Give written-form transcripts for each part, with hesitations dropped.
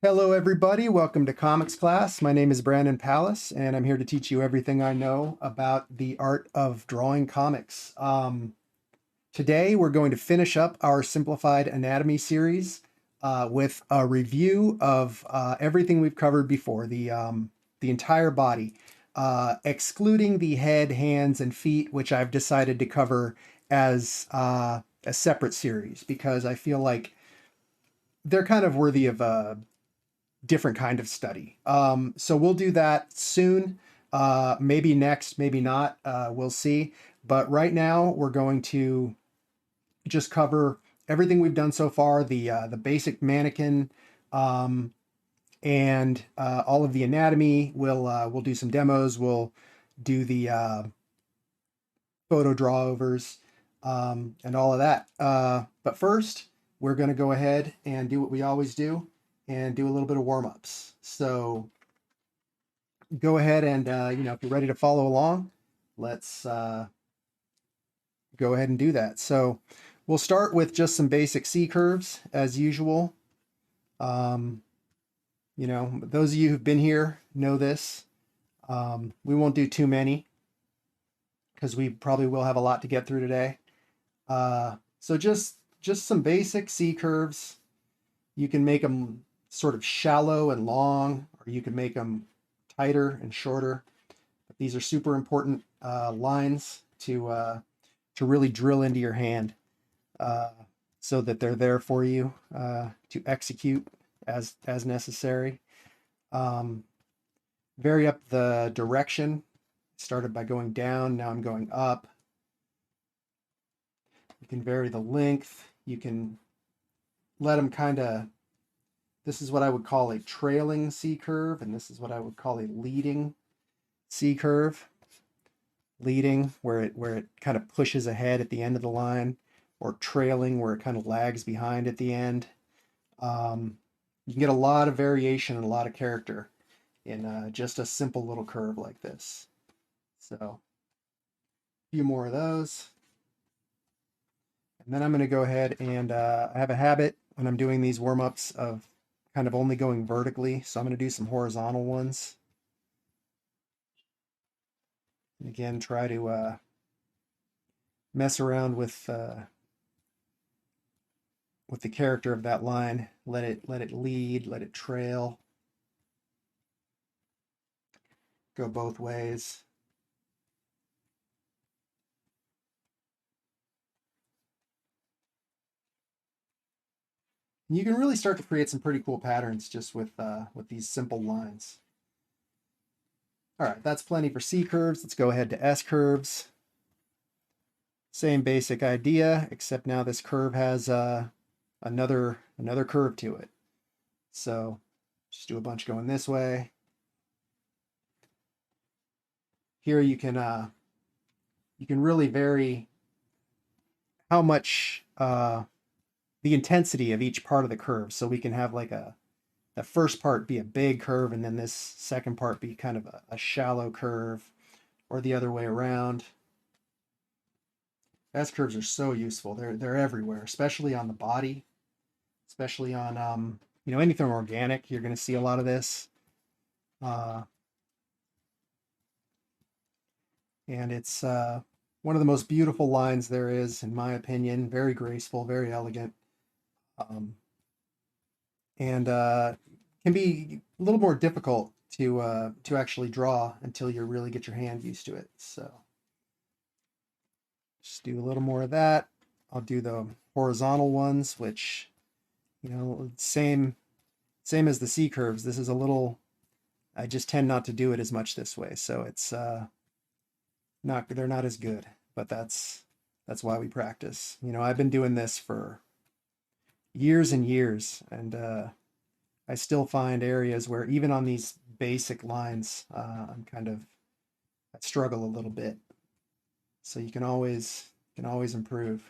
Hello, everybody. Welcome to comics class. My name is Brandon Pallas, and I'm here to teach you everything I know about the art of drawing comics. Today, we're going to finish up our Simplified Anatomy series with a review of everything we've covered before, the entire body, excluding the head, hands, and feet, which I've decided to cover as a separate series because I feel like they're kind of worthy of a different kind of study. So we'll do that soon. Maybe next, maybe not. We'll see. But right now, we're going to just cover everything we've done so far: the basic mannequin, and all of the anatomy. We'll do some demos. We'll do the photo drawovers and all of that. But first, we're going to go ahead and do what we always do and do a little bit of warm-ups. So go ahead and, if you're ready to follow along, let's go ahead and do that. So we'll start with just some basic C curves as usual. Those of you who've been here know this. We won't do too many because we probably will have a lot to get through today. So just some basic C curves. You can make them sort of shallow and long, or you can make them tighter and shorter. But these are super important lines to really drill into your hand so that they're there for you to execute as necessary. Vary up the direction. Started by going down, now I'm going up. You can vary the length. You can let them kind of, this is what I would call a trailing C curve, and this is what I would call a leading C curve. Leading, where it kind of pushes ahead at the end of the line, or trailing, where it kind of lags behind at the end. You can get a lot of variation and a lot of character in just a simple little curve like this. So a few more of those. And then I'm going to go ahead and I have a habit when I'm doing these warm-ups of kind of only going vertically. So I'm going to do some horizontal ones. And again, try to mess around with the character of that line. Let it lead, let it trail. Go both ways. And you can really start to create some pretty cool patterns just with these simple lines. All right, that's plenty for C curves. Let's go ahead to S curves. Same basic idea, except now this curve has another curve to it. So just do a bunch going this way. Here you can really vary how much the intensity of each part of the curve. So we can have like the first part be a big curve, and then this second part be kind of a shallow curve, or the other way around. S curves are so useful. They're everywhere, especially on the body, especially on anything organic. You're going to see a lot of this, and it's one of the most beautiful lines there is, in my opinion. Very graceful, very elegant, and can be a little more difficult to actually draw until you really get your hand used to it. So just do a little more of that. I'll do the horizontal ones, which, same as the C curves. This is a little, I just tend not to do it as much this way. So it's they're not as good, but that's why we practice. I've been doing this for years and years, and I still find areas where even on these basic lines, I struggle a little bit. So you can always improve.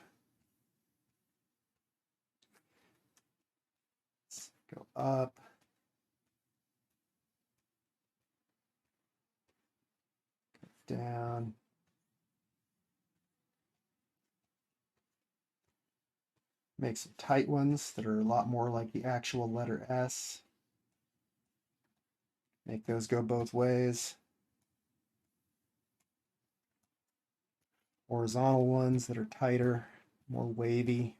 Let's go up. Down. Make some tight ones that are a lot more like the actual letter S. Make those go both ways. Horizontal ones that are tighter, more wavy.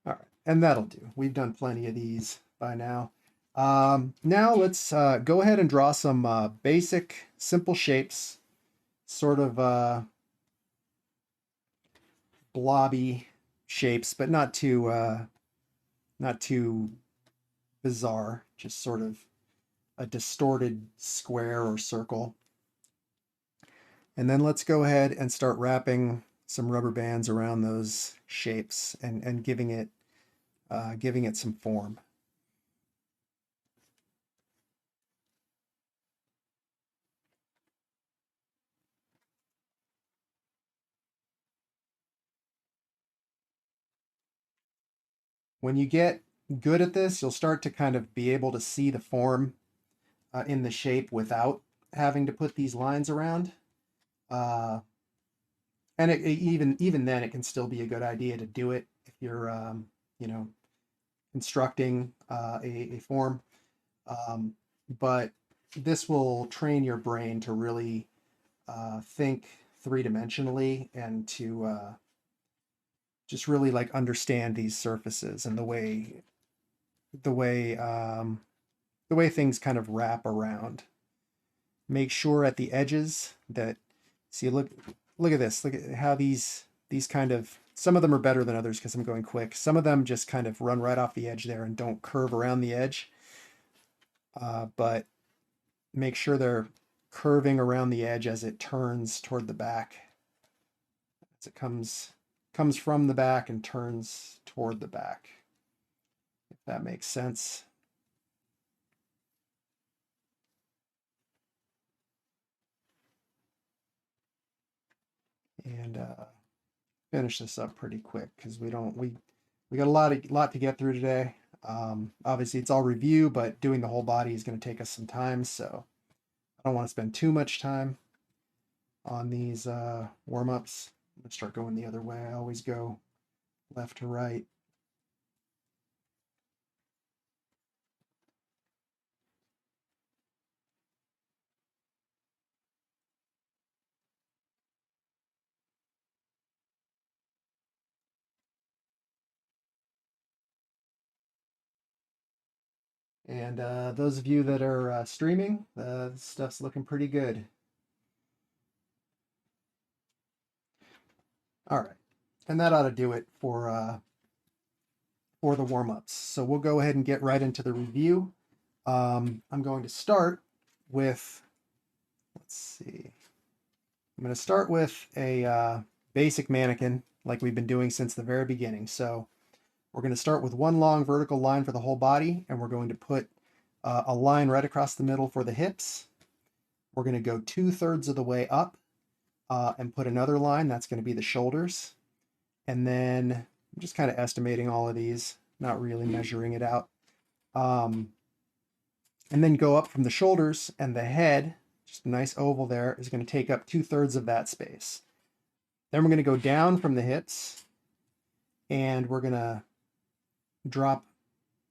All right, and that'll do. We've done plenty of these by now. Now let's go ahead and draw some basic, simple shapes, sort of blobby shapes, but not too bizarre. Just sort of a distorted square or circle. And then let's go ahead and start wrapping some rubber bands around those shapes and giving it some form. When you get good at this, you'll start to kind of be able to see the form in the shape without having to put these lines around. And even then, it can still be a good idea to do it if you're you know, constructing a form. But this will train your brain to really think three-dimensionally and to just really like understand these surfaces and the way the way things kind of wrap around. Make sure at the edges that, see, look at this. Look at how these kind of, some of them are better than others because I'm going quick. Some of them just kind of run right off the edge there and don't curve around the edge. But make sure they're curving around the edge as it turns toward the back. As it comes from the back and turns toward the back, if that makes sense. And finish this up pretty quick because we got a lot to get through today. Obviously, it's all review, but doing the whole body is going to take us some time, so I don't want to spend too much time on these warm-ups. I'm going to start going the other way. I always go left to right. And those of you that are streaming, stuff's looking pretty good. All right, and that ought to do it for the warm-ups. So we'll go ahead and get right into the review. I'm going to start with, let's see, I'm going to start with a basic mannequin like we've been doing since the very beginning. So we're going to start with one long vertical line for the whole body, and we're going to put a line right across the middle for the hips. We're going to go 2/3 of the way up and put another line. That's going to be the shoulders. And then I'm just kind of estimating all of these, not really measuring it out. And then go up from the shoulders, and the head, just a nice oval there, is going to take up 2/3 of that space. Then we're going to go down from the hips, and we're going to drop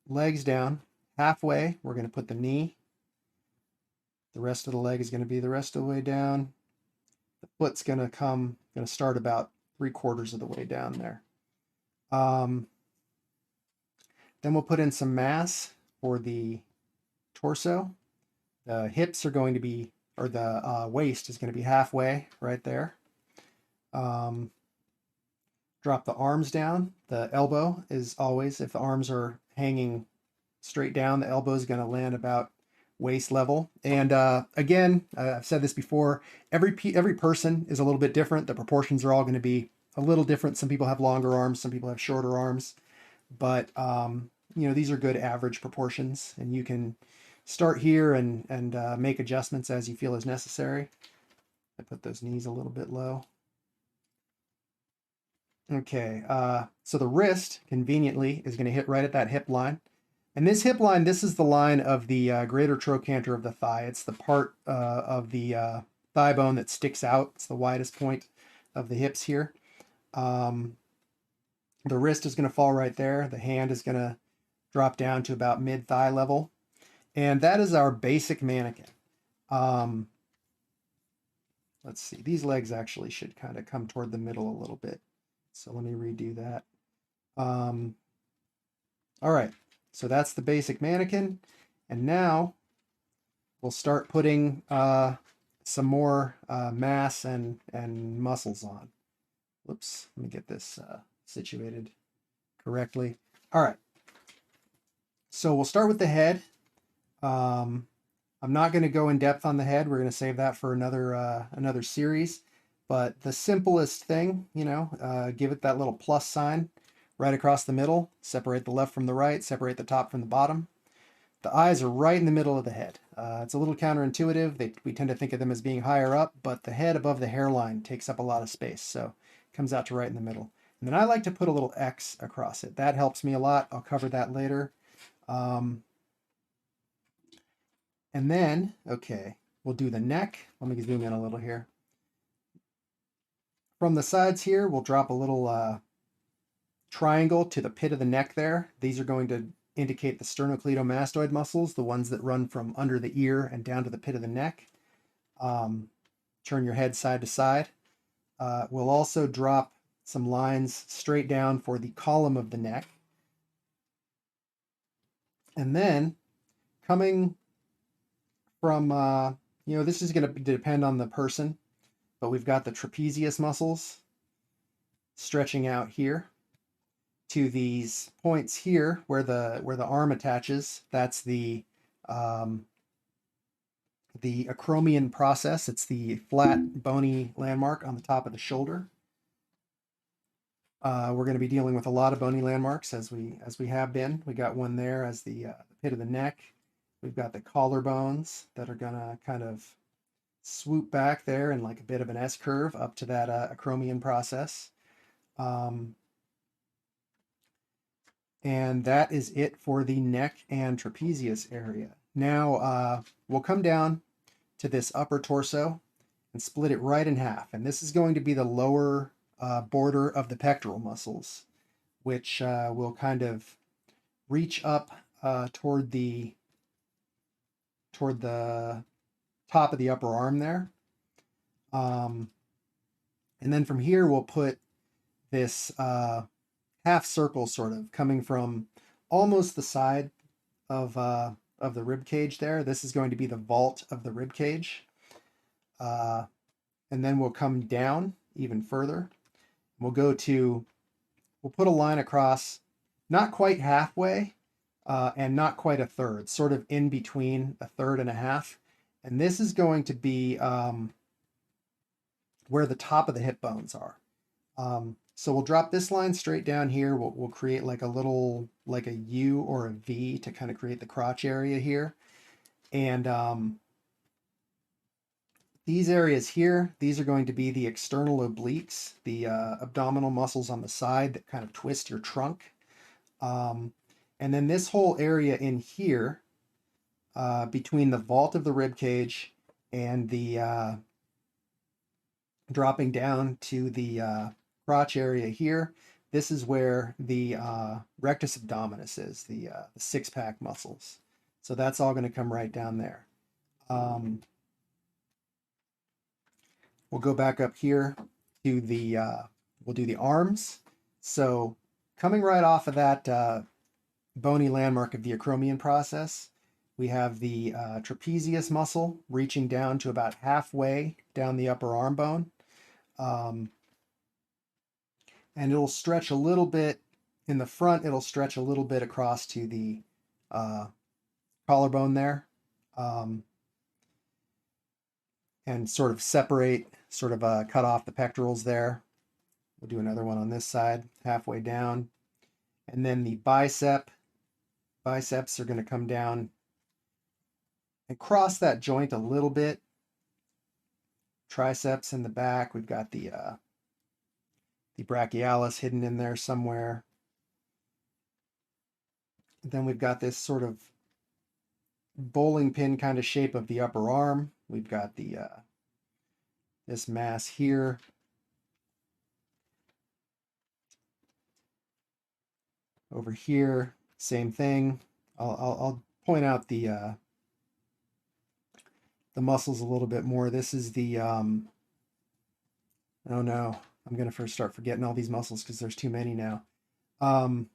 legs down halfway. We're going to put the knee. The rest of the leg is going to be the rest of the way down. The foot's going to start about 3/4 of the way down there. Then we'll put in some mass for the torso. The hips are going to be, or the waist is going to be halfway right there. Drop the arms down. The elbow is always, if the arms are hanging straight down, the elbow is going to land about waist level. And again, I've said this before, every person is a little bit different. The proportions are all going to be a little different. Some people have longer arms, some people have shorter arms, but these are good average proportions, and you can start here and make adjustments as you feel is necessary. I put those knees a little bit low. Okay, so the wrist, conveniently, is going to hit right at that hip line. And this hip line, this is the line of the greater trochanter of the thigh. It's the part of the thigh bone that sticks out. It's the widest point of the hips here. The wrist is going to fall right there. The hand is going to drop down to about mid-thigh level. And that is our basic mannequin. Let's see. These legs actually should kind of come toward the middle a little bit. So let me redo that. All right. So that's the basic mannequin. And now we'll start putting some more mass and muscles on. Whoops. Let me get this situated correctly. All right. So we'll start with the head. I'm not going to go in depth on the head. We're going to save that for another series. But the simplest thing, give it that little plus sign right across the middle. Separate the left from the right. Separate the top from the bottom. The eyes are right in the middle of the head. It's a little counterintuitive. We tend to think of them as being higher up, but the head above the hairline takes up a lot of space. So it comes out to right in the middle. And then I like to put a little X across it. That helps me a lot. I'll cover that later. And then, okay, we'll do the neck. Let me zoom in a little here. From the sides here, we'll drop a little triangle to the pit of the neck there. These are going to indicate the sternocleidomastoid muscles, the ones that run from under the ear and down to the pit of the neck. Turn your head side to side. We'll also drop some lines straight down for the column of the neck. And then coming from, this is going to depend on the person, but we've got the trapezius muscles stretching out here to these points here where the arm attaches. That's the acromion process. It's the flat bony landmark on the top of the shoulder. We're going to be dealing with a lot of bony landmarks as we have been. We got one there as the pit of the neck. We've got the collarbones that are going to kind of swoop back there in like a bit of an S curve up to that acromion process. And that is it for the neck and trapezius area. Now we'll come down to this upper torso and split it right in half. And this is going to be the lower border of the pectoral muscles, which will kind of reach up toward the top of the upper arm there. And then from here, we'll put this half circle sort of coming from almost the side of the rib cage there. This is going to be the vault of the rib cage. And then we'll come down even further. We'll put a line across, not quite halfway, and not quite a third, sort of in between a third and a half. And this is going to be where the top of the hip bones are. So we'll drop this line straight down here. We'll create like a U or a V to kind of create the crotch area here. And these areas here, these are going to be the external obliques, the abdominal muscles on the side that kind of twist your trunk. And then this whole area in here, between the vault of the rib cage and the dropping down to the crotch area here, this is where the rectus abdominis is, the six-pack muscles. So that's all going to come right down there. We'll go back up here to we'll do the arms. So coming right off of that bony landmark of the acromion process, we have the trapezius muscle reaching down to about halfway down the upper arm bone. And it'll stretch a little bit in the front. It'll stretch a little bit across to the collarbone there. And sort of separate, cut off the pectorals there. We'll do another one on this side, halfway down. And then the biceps are going to come down and cross that joint a little bit. Triceps in the back. We've got the brachialis hidden in there somewhere. And then we've got this sort of bowling pin kind of shape of the upper arm. We've got the this mass here. Over here, same thing. I'll point out the muscles a little bit more. This is the oh no, I'm gonna first start forgetting all these muscles because there's too many now. Um,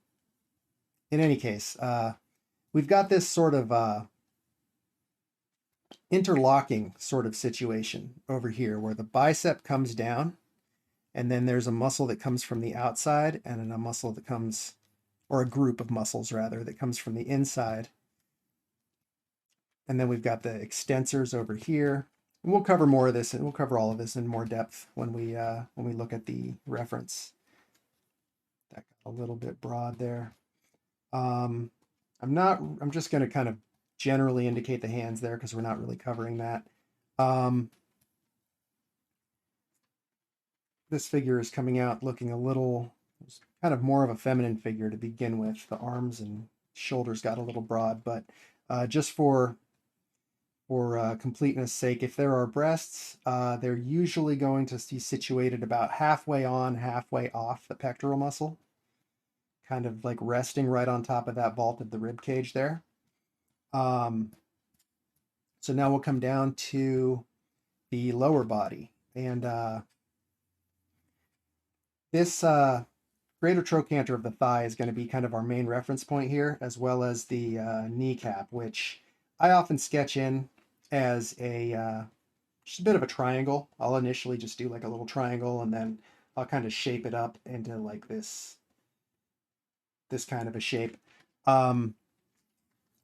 in any case, we've got this sort of interlocking sort of situation over here where the bicep comes down and then there's a muscle that comes from the outside and then a muscle that comes, or a group of muscles rather, that comes from the inside. And then we've got the extensors over here. And we'll cover more of this and we'll cover all of this in more depth when we look at the reference. That got a little bit broad there. I'm just going to kind of generally indicate the hands there because we're not really covering that. This figure is coming out looking a little, kind of more of a feminine figure to begin with. The arms and shoulders got a little broad, but just for completeness sake, if there are breasts, they're usually going to be situated about halfway on, halfway off the pectoral muscle, kind of like resting right on top of that vault of the rib cage there. So now we'll come down to the lower body, and this greater trochanter of the thigh is going to be kind of our main reference point here, as well as the kneecap, which I often sketch in as just a bit of a triangle. I'll initially just do like a little triangle, and then I'll kind of shape it up into like this kind of a shape. And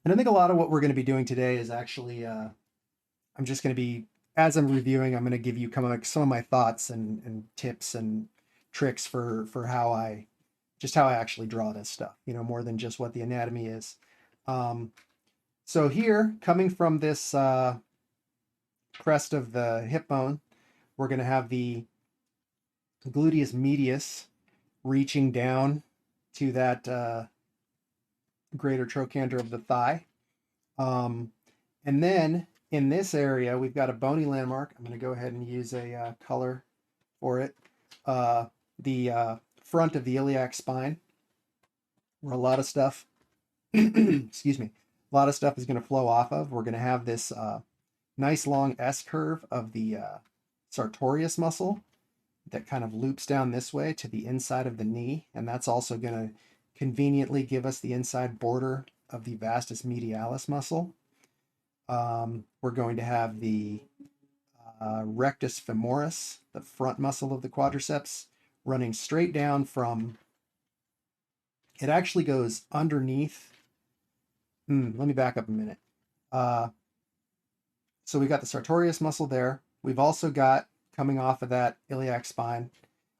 I think a lot of what we're going to be doing today is actually, I'm just going to be, as I'm reviewing, I'm going to give you kind of like some of my thoughts and tips and tricks for how I actually draw this stuff, more than just what the anatomy is. So here, coming from this crest of the hip bone, we're going to have the gluteus medius reaching down to that greater trochanter of the thigh. And then in this area, we've got a bony landmark. I'm going to go ahead and use a color for it. The front of the iliac spine, where a lot of stuff, excuse me, a lot of stuff is going to flow off of. We're going to have this nice long S curve of the sartorius muscle that kind of loops down this way to the inside of the knee. And that's also going to conveniently give us the inside border of the vastus medialis muscle. We're going to have the rectus femoris, the front muscle of the quadriceps, running straight down from, it actually goes underneath. Let me back up a minute. So we got the sartorius muscle there. We've also got, coming off of that iliac spine,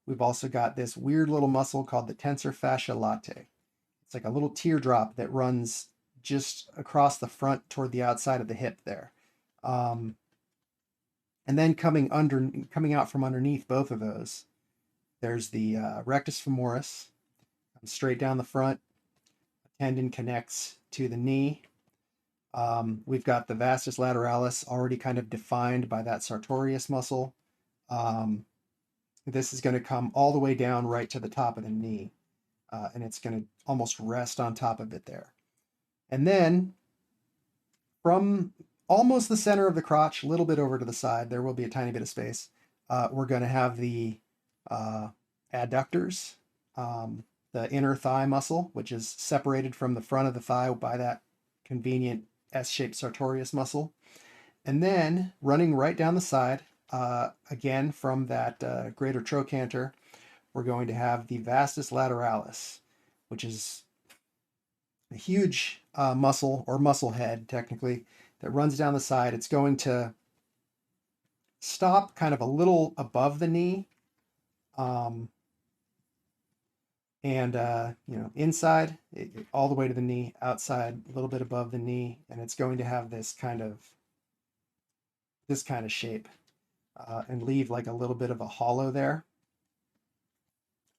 we've also got this weird little muscle called the tensor fasciae latae. It's like a little teardrop that runs just across the front toward the outside of the hip there. And then coming out from underneath both of those, there's the rectus femoris, straight down the front. A tendon connects to the knee. We've got the vastus lateralis already kind of defined by that sartorius muscle. This is going to come all the way down right to the top of the knee, and it's going to almost rest on top of it there. And then from almost the center of the crotch, a little bit over to the side, there will be a tiny bit of space. We're going to have the adductors, the inner thigh muscle, which is separated from the front of the thigh by that convenient S-shaped sartorius muscle. And then running right down the side, again from that greater trochanter, we're going to have the vastus lateralis, which is a huge muscle, or muscle head technically, that runs down the side. It's going to stop kind of a little above the knee, inside all the way to the knee, outside a little bit above the knee, and it's going to have this kind of shape, and leave like a little bit of a hollow there.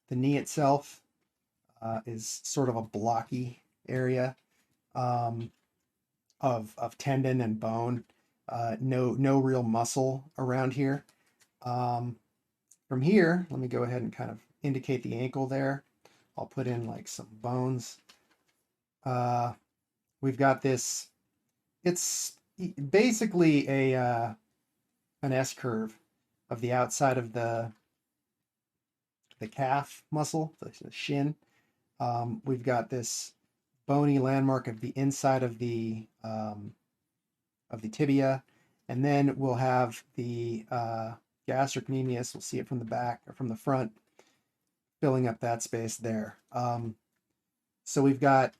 The knee itself is sort of a blocky area of tendon and bone. No real muscle around here. From here, let me go ahead and kind of indicate the ankle there. I'll put in like some bones. We've got this, it's basically a an S curve of the outside of the calf muscle, the shin. We've got this bony landmark of the inside of the tibia, and then we'll have the gastrocnemius. We'll see it from the back or from the front, filling up that space there. So we've got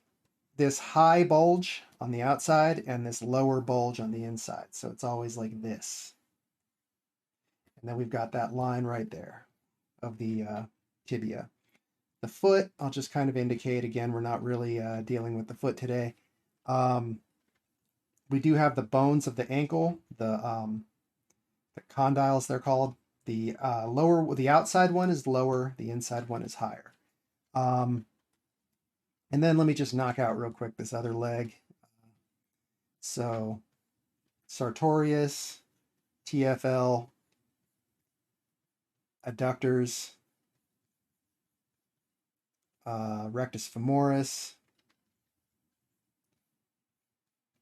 this high bulge on the outside and this lower bulge on the inside. So it's always like this. And then we've got that line right there of the tibia. The foot, I'll just kind of indicate again, we're not really dealing with the foot today. We do have the bones of the ankle, the condyles they're called. The the outside one is lower, the inside one is higher. And then let me just knock out real quick this other leg. So sartorius, TFL, adductors, rectus femoris,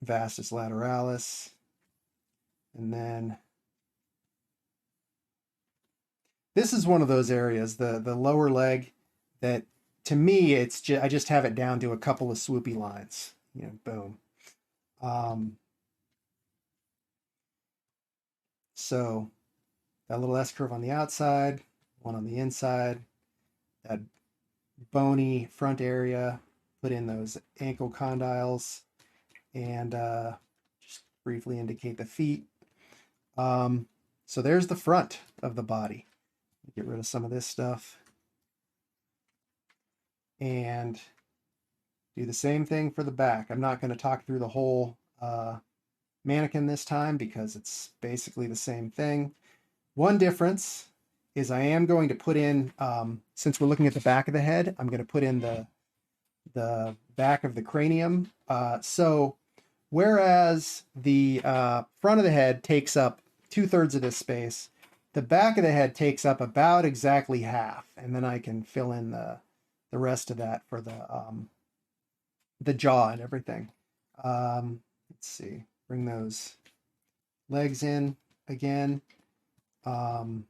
vastus lateralis, and then this is one of those areas, the lower leg, that to me it's just, I just have it down to a couple of swoopy lines, you know, boom. So that little S curve on the outside, one on the inside, that bony front area, put in those ankle condyles, and just briefly indicate the feet. So there's the front of the body. Get rid of some of this stuff. And do the same thing for the back. I'm not going to talk through the whole mannequin this time because it's basically the same thing. One difference is I am going to put in, since we're looking at the back of the head, I'm going to put in the back of the cranium. So whereas the front of the head takes up 2/3 of this space, the back of the head takes up about exactly half, and then I can fill in the rest of that for the jaw and everything. Let's see, bring those legs in again. Maybe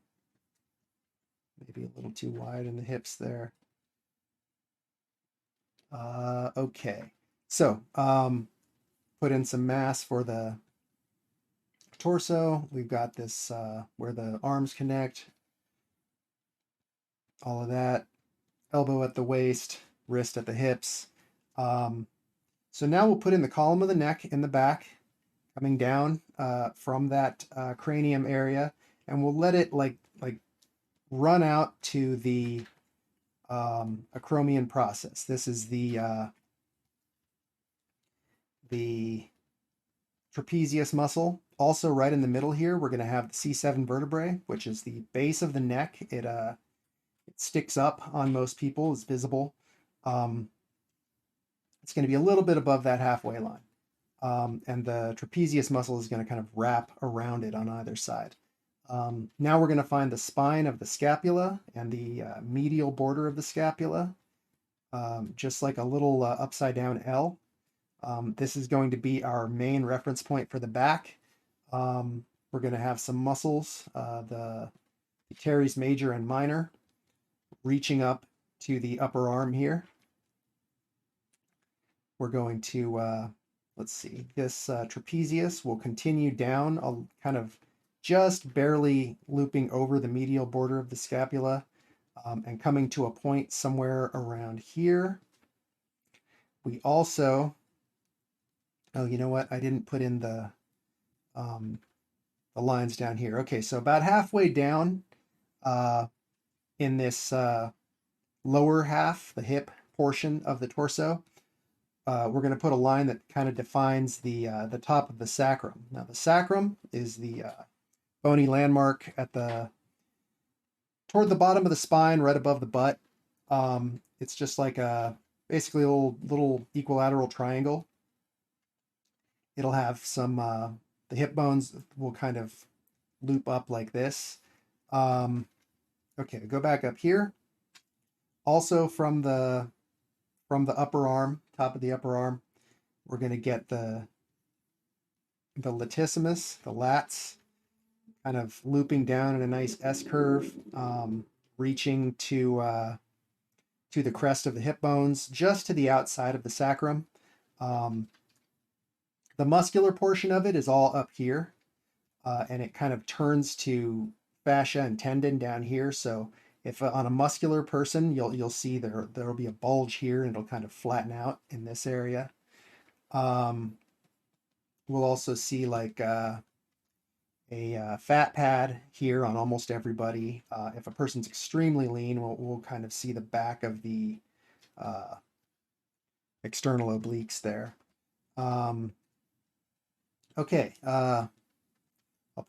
a little too wide in the hips there. Okay, so put in some mass for the torso. We've got this where the arms connect, all of that, elbow at the waist, wrist at the hips. So now we'll put in the column of the neck in the back, coming down from that cranium area, and we'll let it like run out to the acromion process. This is the trapezius muscle. Also right in the middle here, we're going to have the C7 vertebrae, which is the base of the neck. It sticks up on most people, is visible. It's going to be a little bit above that halfway line. And the trapezius muscle is going to kind of wrap around it on either side. Now we're going to find the spine of the scapula and the medial border of the scapula, just like a little upside down L. This is going to be our main reference point for the back. We're going to have some muscles, the teres major and minor, reaching up to the upper arm here. We're going to, let's see, this trapezius will continue down, kind of just barely looping over the medial border of the scapula, and coming to a point somewhere around here. We also, oh, you know what? I didn't put in the lines down here. Okay, so about halfway down in this lower half, the hip portion of the torso, we're going to put a line that kind of defines the top of the sacrum. Now, the sacrum is the bony landmark at toward the bottom of the spine, right above the butt. It's just like basically a little equilateral triangle. It'll have some, the hip bones will kind of loop up like this. Okay, go back up here. Also from the upper arm, top of the upper arm, we're going to get the latissimus, the lats, kind of looping down in a nice S curve, reaching to the crest of the hip bones, just to the outside of the sacrum. The muscular portion of it is all up here, and it kind of turns to fascia and tendon down here. So if on a muscular person, you'll see there'll be a bulge here, and it'll kind of flatten out in this area. We'll also see like a fat pad here on almost everybody. If a person's extremely lean, we'll kind of see the back of the external obliques there. Okay, I'll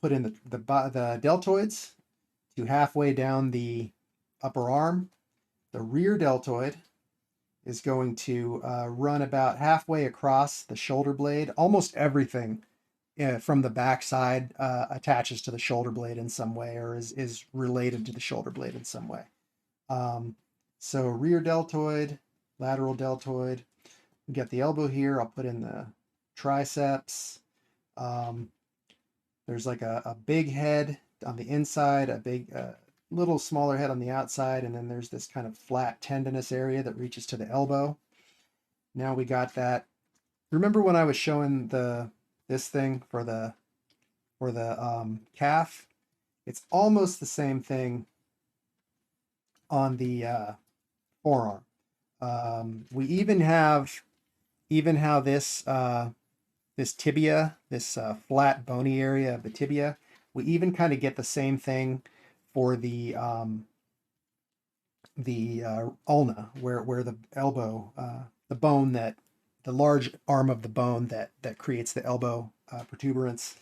put in the deltoids to halfway down the upper arm. The rear deltoid is going to run about halfway across the shoulder blade. Almost everything from the back side attaches to the shoulder blade in some way, or is related to the shoulder blade in some way. So rear deltoid, lateral deltoid. We get the elbow here. I'll put in the triceps. There's like a big head on the inside, a big little smaller head on the outside, and then there's this kind of flat tendinous area that reaches to the elbow. Now we got that. Remember when I was showing this thing for the calf? It's almost the same thing on the forearm. We even have how this this tibia, this flat bony area of the tibia, we even kind of get the same thing for the ulna, where the elbow, the bone that the large arm of the bone that creates the elbow protuberance.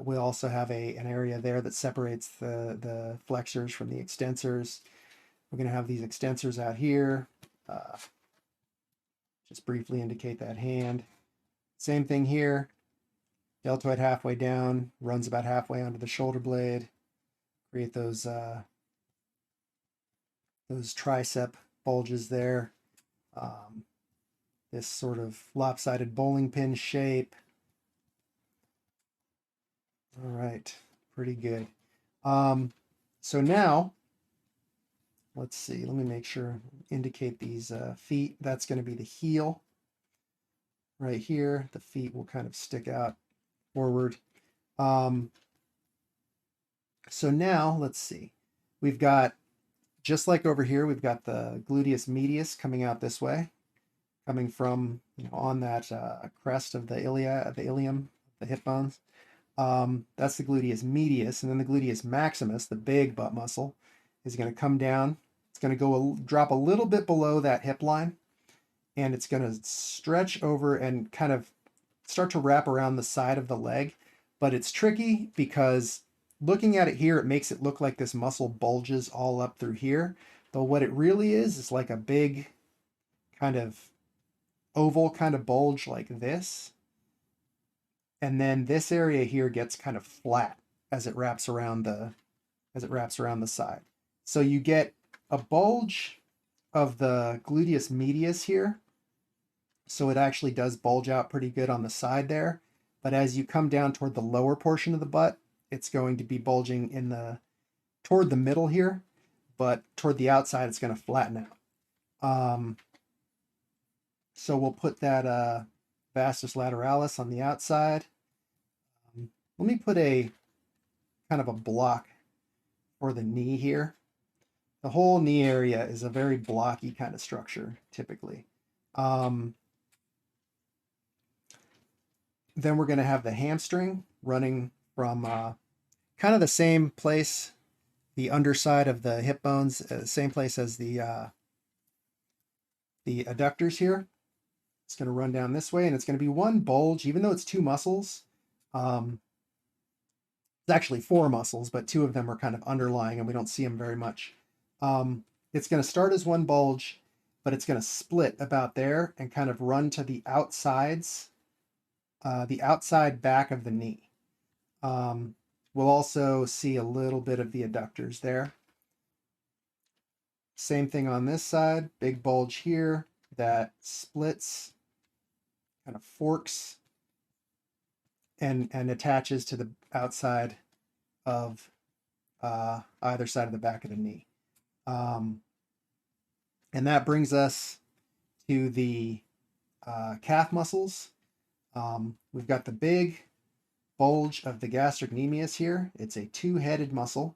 We also have an area there that separates the flexors from the extensors. We're going to have these extensors out here. Just briefly indicate that hand. Same thing here. Deltoid halfway down, runs about halfway onto the shoulder blade. Create those tricep bulges there. This sort of lopsided bowling pin shape. All right, pretty good. So now, let's see, let me make sure, indicate these feet. That's going to be the heel. Right here, the feet will kind of stick out forward. So now, let's see. We've got, just like over here, we've got the gluteus medius coming out this way, coming from, on that crest of the ilium, the hip bones. That's the gluteus medius, and then the gluteus maximus, the big butt muscle, is going to come down. It's going to drop a little bit below that hip line, and it's going to stretch over and kind of start to wrap around the side of the leg. But it's tricky because looking at it here, it makes it look like this muscle bulges all up through here. But what it really is like a big kind of oval kind of bulge like this. And then this area here gets kind of flat as it wraps around the side. So you get a bulge of the gluteus medius here. So it actually does bulge out pretty good on the side there. But as you come down toward the lower portion of the butt, it's going to be bulging toward the middle here, but toward the outside, it's going to flatten out. So we'll put that vastus lateralis on the outside. Let me put a kind of a block for the knee here. The whole knee area is a very blocky kind of structure, typically. Then we're going to have the hamstring running from kind of the same place, the underside of the hip bones, same place as the adductors here. It's going to run down this way, and it's going to be one bulge, even though it's two muscles. It's actually four muscles, but two of them are kind of underlying, and we don't see them very much. It's going to start as one bulge, but it's going to split about there and kind of run to the outsides, the outside back of the knee. We'll also see a little bit of the adductors there. Same thing on this side, big bulge here that splits, kind of forks, and attaches to the outside of either side of the back of the knee. And that brings us to the calf muscles. We've got the big bulge of the gastrocnemius here. It's a two-headed muscle,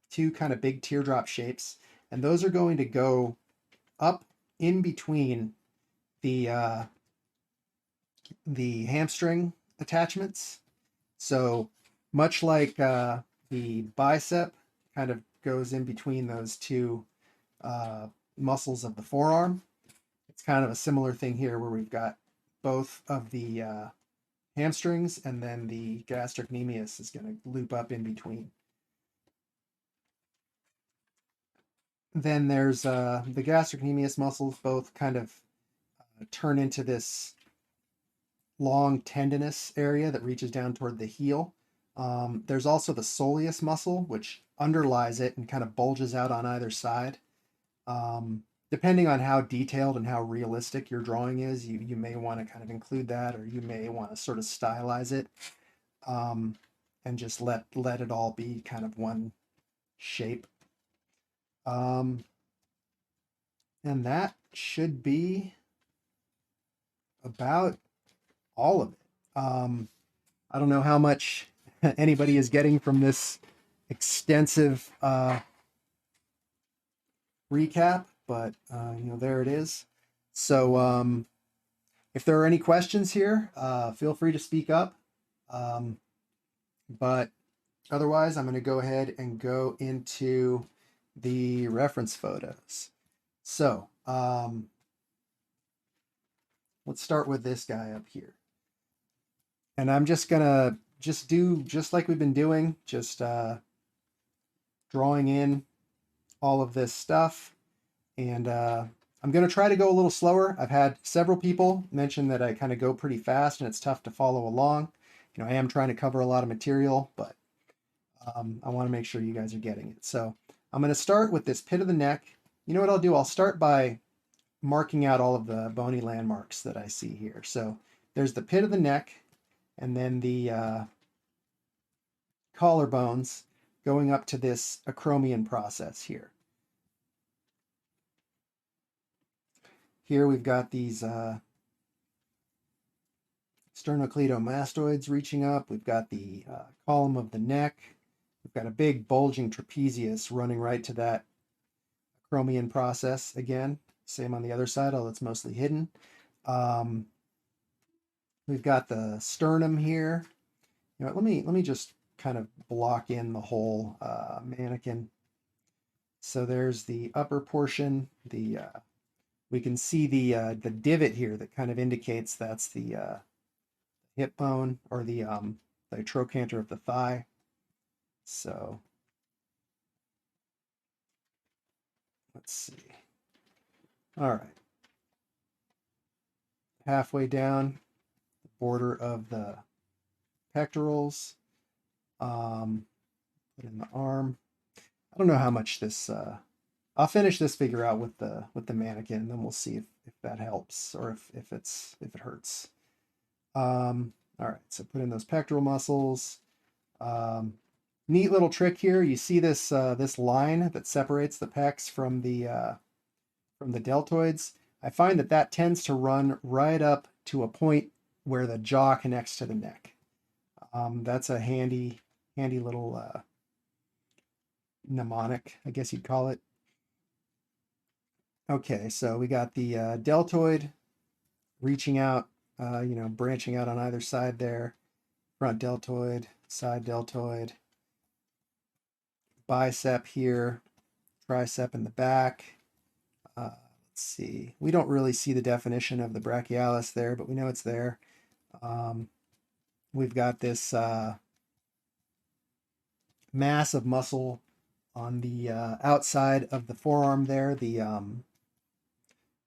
two kind of big teardrop shapes, and those are going to go up in between the hamstring attachments. So much like the bicep kind of goes in between those two muscles of the forearm, it's kind of a similar thing here where we've got both of the hamstrings, and then the gastrocnemius is going to loop up in between. Then there's the gastrocnemius muscles both kind of turn into this long tendinous area that reaches down toward the heel. There's also the soleus muscle, which underlies it and kind of bulges out on either side. Depending on how detailed and how realistic your drawing is, you may want to kind of include that, or you may want to sort of stylize it, and just let it all be kind of one shape. And that should be about all of it. I don't know how much anybody is getting from this extensive recap, but there it is. So if there are any questions here, feel free to speak up. But otherwise, I'm going to go ahead and go into the reference photos. So let's start with this guy up here. And I'm just going to do just like we've been doing, just drawing in all of this stuff. And I'm going to try to go a little slower. I've had several people mention that I kind of go pretty fast and it's tough to follow along. I am trying to cover a lot of material, but I want to make sure you guys are getting it. So I'm going to start with this pit of the neck. You know what I'll do? I'll start by marking out all of the bony landmarks that I see here. So there's the pit of the neck, and then the collarbones going up to this acromion process here. Here we've got these sternocleidomastoids reaching up. We've got the column of the neck. We've got a big bulging trapezius running right to that acromion process again. Same on the other side, although it's mostly hidden. We've got the sternum here. Let me just kind of block in the whole mannequin. So there's the upper portion. We can see the divot here that kind of indicates that's the hip bone, or the trochanter of the thigh. So let's see. All right. Halfway down the border of the pectorals. Put in the arm. I don't know how much this. I'll finish this figure out with the mannequin, and then we'll see if that helps, or if it hurts. All right, so put in those pectoral muscles. Neat little trick here. You see this this line that separates the pecs from the deltoids. I find that tends to run right up to a point where the jaw connects to the neck. That's a handy little mnemonic, I guess you'd call it. Okay, so we got the deltoid reaching out, branching out on either side there. Front deltoid, side deltoid, bicep here, tricep in the back. Let's see. We don't really see the definition of the brachialis there, but we know it's there. We've got this mass of muscle on the outside of the forearm there, the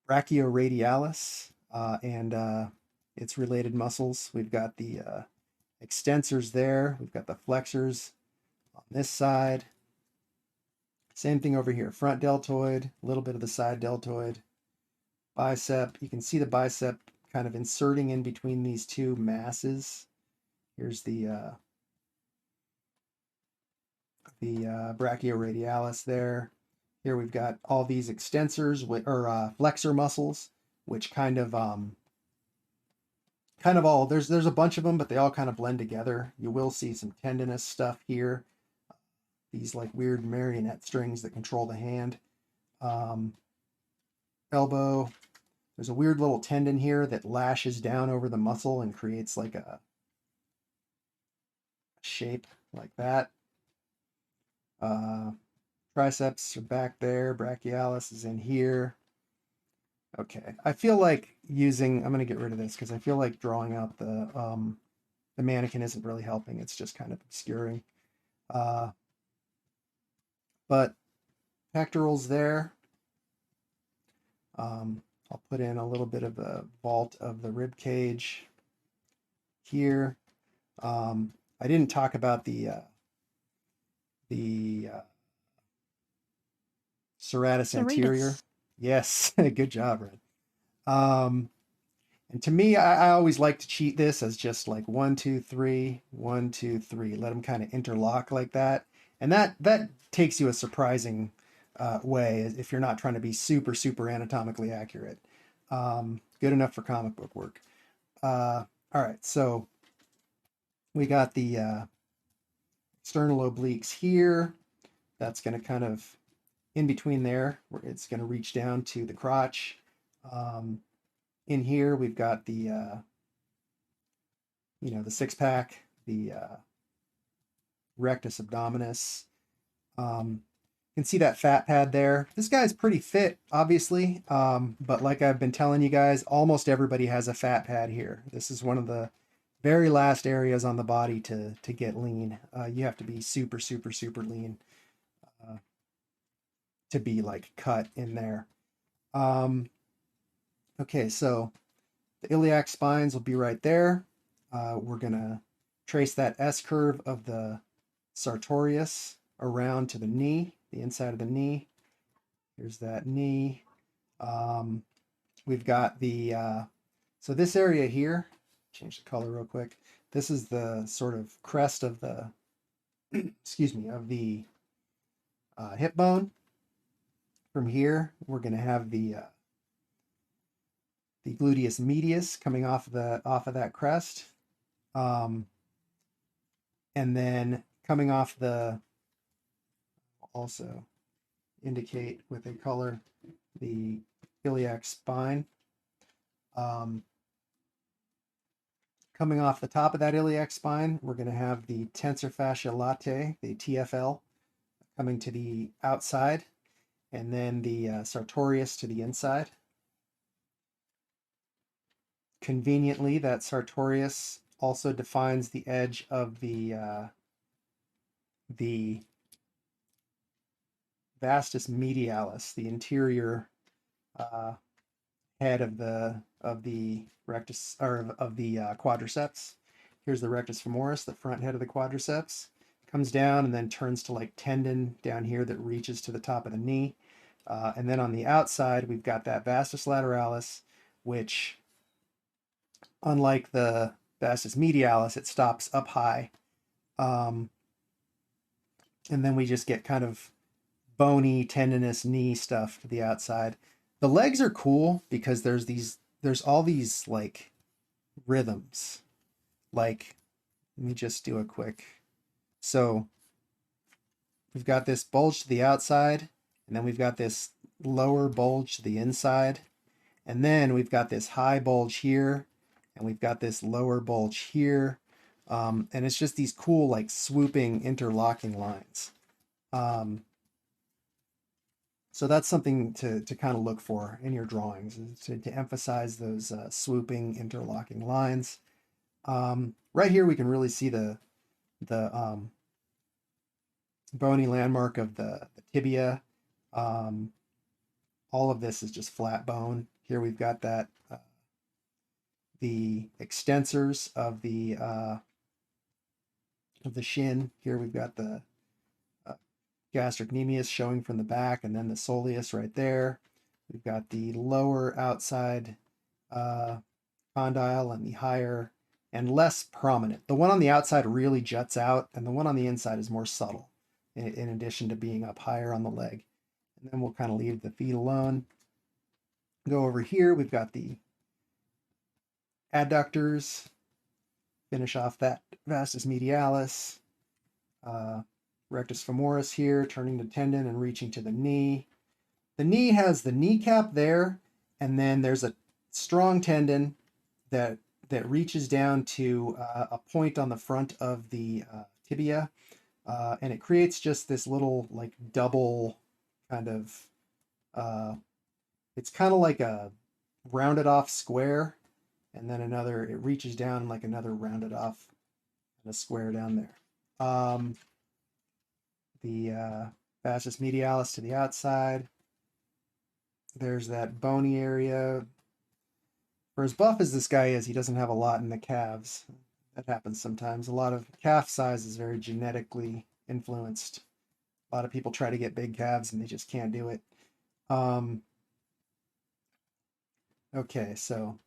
brachioradialis, and its related muscles. We've got the extensors there. We've got the flexors on this side. Same thing over here. Front deltoid, a little bit of the side deltoid. Bicep. You can see the bicep kind of inserting in between these two masses. Here's the brachioradialis there. Here we've got all these extensors or flexor muscles, which kind of all there's a bunch of them, but they all kind of blend together. You will see some tendinous stuff here. These like weird marionette strings that control the hand. Elbow. There's a weird little tendon here that lashes down over the muscle and creates like a shape like that. Triceps are back there. Brachialis is in here. Okay, I feel like I'm going to get rid of this because I feel like drawing out the mannequin isn't really helping. It's just kind of obscuring. But pectorals there. I'll put in a little bit of a vault of the rib cage here. I didn't talk about the serratus anterior. Yes, good job, Red. And to me, I always like to cheat this as just like 1, 2, 3, 1, 2, 3. Let them kind of interlock like that, and that takes you a surprising way if you're not trying to be super anatomically accurate. Good enough for comic book work. All right, so we got the external obliques here. That's going to kind of in between there, where it's going to reach down to the crotch. In here, we've got the the six pack, the rectus abdominis. You can see that fat pad there. This guy's pretty fit, obviously, but like I've been telling you guys, almost everybody has a fat pad here. This is one of the very last areas on the body to get lean. You have to be super lean to be like cut in there. Okay, so the iliac spines will be right there. We're gonna trace that S curve of the sartorius around to the knee, the inside of the knee. Here's that knee. We've got the, so this area here, change the color real quick. This is the sort of crest of the, excuse me, of the hip bone. From here, we're going to have the gluteus medius coming off of that crest. And then coming off also indicate with a color the iliac spine. Coming off the top of that iliac spine, we're going to have the tensor fascia latae, the TFL, coming to the outside, and then the sartorius to the inside. Conveniently, that sartorius also defines the edge of the vastus medialis, the interior head of the rectus or of the quadriceps. Here's the rectus femoris, the front head of the quadriceps. Comes down and then turns to like tendon down here that reaches to the top of the knee. And then on the outside, we've got that vastus lateralis, which, unlike the vastus medialis, it stops up high. And then we just get kind of bony, tendinous knee stuff to the outside. The legs are cool because there's all these like rhythms. Like, let me just do a quick. So we've got this bulge to the outside, and then we've got this lower bulge to the inside, and then we've got this high bulge here, and we've got this lower bulge here, and it's just these cool like swooping interlocking lines. So that's something to kind of look for in your drawings, to emphasize those swooping interlocking lines. Right here we can really see the bony landmark of the tibia. All of this is just flat bone. Here we've got that the extensors of the shin. Here we've got the gastrocnemius showing from the back, and then the soleus right there. We've got the lower outside condyle and the higher and less prominent. The one on the outside really juts out, and the one on the inside is more subtle, in addition to being up higher on the leg. And then we'll kind of leave the feet alone. Go over here, we've got the adductors, finish off that vastus medialis, rectus femoris here, turning the tendon and reaching to the knee. The knee has the kneecap there, and then there's a strong tendon that reaches down to a point on the front of the tibia, and it creates just this little like double kind of, it's kind of like a rounded off square, and then another, it reaches down like another rounded off and a square down there. The vastus medialis to the outside. There's that bony area. For as buff as this guy is, he doesn't have a lot in the calves. That happens sometimes. A lot of calf size is very genetically influenced. A lot of people try to get big calves and they just can't do it. Okay, so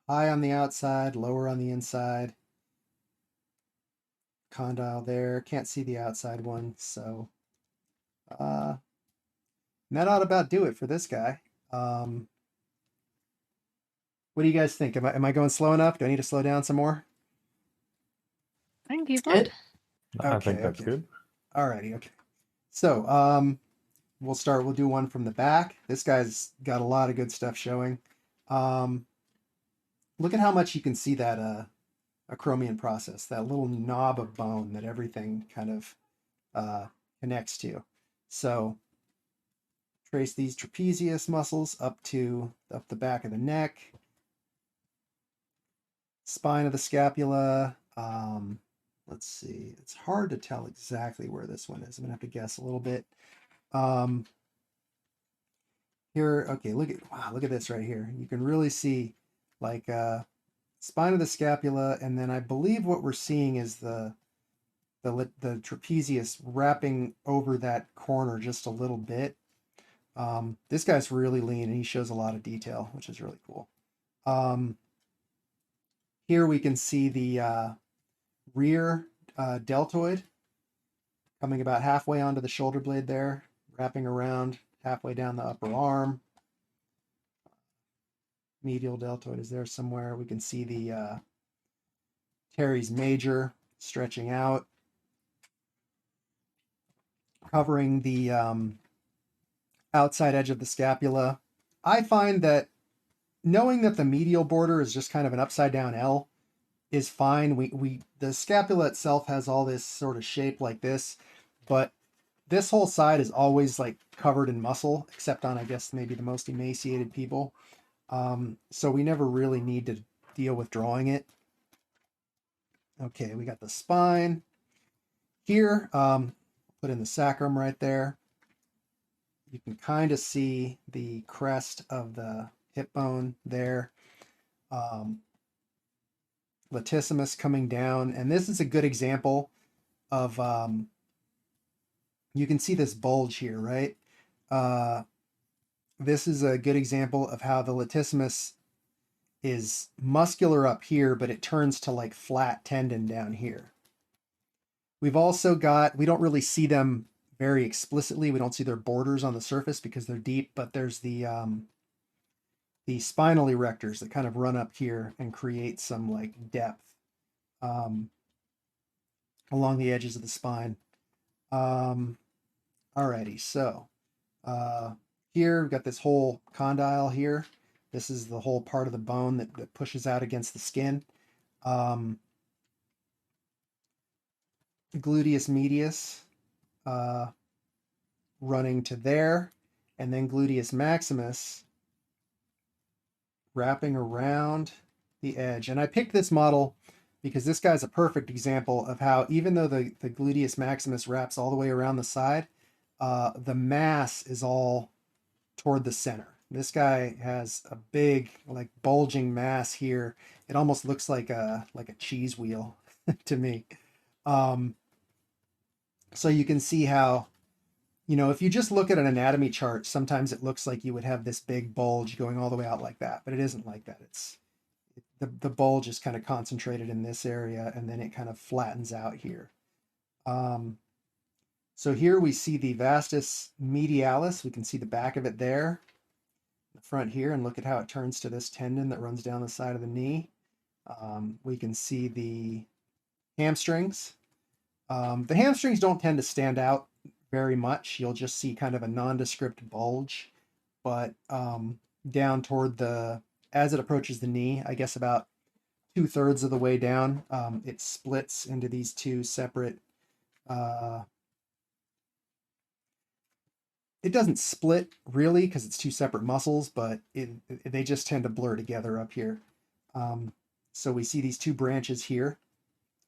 high on the outside, lower on the inside. Condyle there. Can't see the outside one, so that ought about do it for this guy. What do you guys think? Am I going slow enough? Do I need to slow down some more? I think you've good. I think that's good. Alrighty, okay. So we'll do one from the back. This guy's got a lot of good stuff showing. Look at how much you can see that acromion process, that little knob of bone that everything kind of connects to. So trace these trapezius muscles up the back of the neck, spine of the scapula. Let's see, it's hard to tell exactly where this one is. I'm gonna have to guess a little bit. Here, okay, look at this right here. You can really see like spine of the scapula, and then I believe what we're seeing is the trapezius wrapping over that corner just a little bit. This guy's really lean and he shows a lot of detail, which is really cool. Here we can see the rear deltoid coming about halfway onto the shoulder blade there, wrapping around halfway down the upper arm. Medial deltoid is there somewhere. We can see the teres major stretching out, covering the outside edge of the scapula. I find that knowing that the medial border is just kind of an upside down L is fine. The scapula itself has all this sort of shape like this, but this whole side is always like covered in muscle, except on, I guess, maybe the most emaciated people. So we never really need to deal with drawing it. Okay, we got the spine here. Put in the sacrum right there. You can kind of see the crest of the hip bone there. Latissimus coming down, and this is a good example of, you can see this bulge here, right? This is a good example of how the latissimus is muscular up here, but it turns to like flat tendon down here. We've also got, we don't really see them very explicitly. We don't see their borders on the surface because they're deep, but there's the spinal erectors that kind of run up here and create some like depth along the edges of the spine. Alrighty, so here we've got this whole condyle here. This is the whole part of the bone that pushes out against the skin. Gluteus medius running to there, and then gluteus maximus wrapping around the edge. And I picked this model because this guy's a perfect example of how, even though the gluteus maximus wraps all the way around the side, the mass is all toward the center. This guy has a big, like, bulging mass here. It almost looks like a cheese wheel to me. So you can see how you know, if you just look at an anatomy chart, sometimes it looks like you would have this big bulge going all the way out like that, but it isn't like that. The bulge is kind of concentrated in this area, and then it kind of flattens out here. So here we see the vastus medialis. We can see the back of it there, the front here, and look at how it turns to this tendon that runs down the side of the knee. We can see the hamstrings. The hamstrings don't tend to stand out very much. You'll just see kind of a nondescript bulge, but down toward as it approaches the knee, I guess about 2/3 of the way down, it splits into these two separate. It doesn't split really because it's two separate muscles, but they just tend to blur together up here. So we see these two branches here,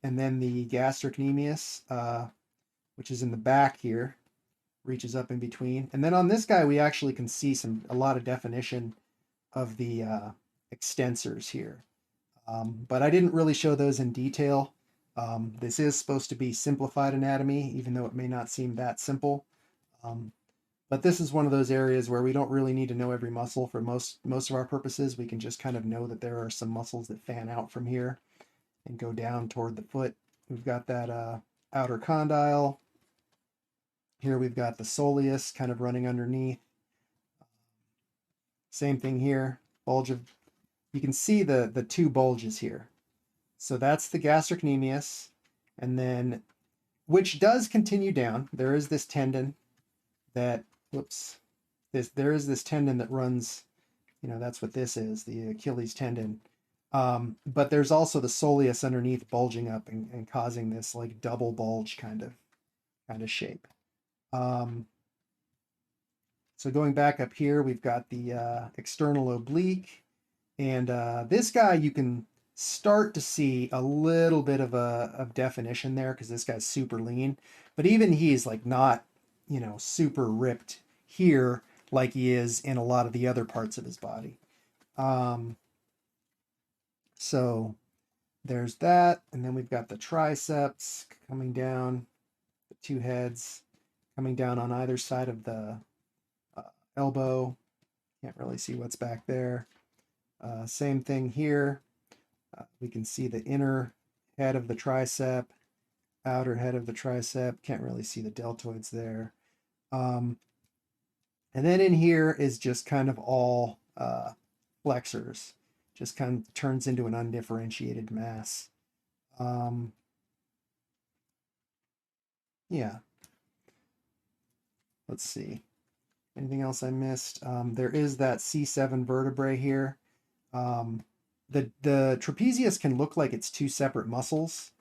and then the gastrocnemius, which is in the back here, reaches up in between. And then on this guy, we actually can see a lot of definition of the extensors here. But I didn't really show those in detail. This is supposed to be simplified anatomy, even though it may not seem that simple. But this is one of those areas where we don't really need to know every muscle for most of our purposes. We can just kind of know that there are some muscles that fan out from here and go down toward the foot. We've got that outer condyle. Here we've got the soleus kind of running underneath. Same thing here. You can see the two bulges here. So that's the gastrocnemius, and then, which does continue down. There is this tendon that, there is this tendon that runs, that's what this is, the Achilles tendon. But there's also the soleus underneath bulging up and causing this like double bulge kind of shape. So going back up here, we've got the external oblique, and this guy you can start to see a little bit of definition there because this guy's super lean, but even he's like not, super ripped here like he is in a lot of the other parts of his body. So there's that, and then we've got the triceps coming down, the two heads coming down on either side of the elbow. Can't really see what's back there. Same thing here. We can see the inner head of the tricep, outer head of the tricep. Can't really see the deltoids there. And then in here is just kind of all flexors. Just kind of turns into an undifferentiated mass. Yeah. Let's see. Anything else I missed? There is that C7 vertebrae here. The trapezius can look like it's two separate muscles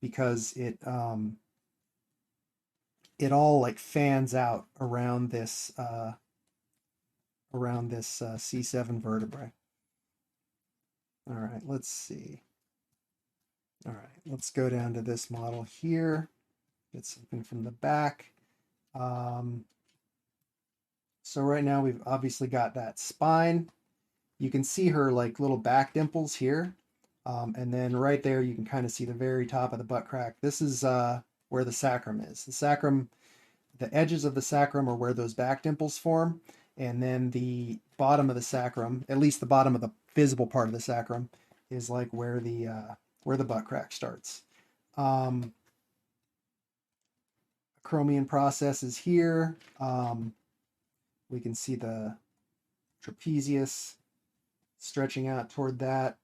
because it all like fans out around this C7 vertebrae. All right, let's see. All right, let's go down to this model here. Get something from the back. So right now we've obviously got that spine. You can see her like little back dimples here. And then right there, you can kind of see the very top of the butt crack. This is where the sacrum is. The sacrum, the edges of the sacrum are where those back dimples form. And then the bottom of the sacrum, at least the bottom of the visible part of the sacrum, is like where the butt crack starts. Acromion process is here. We can see the trapezius stretching out toward that.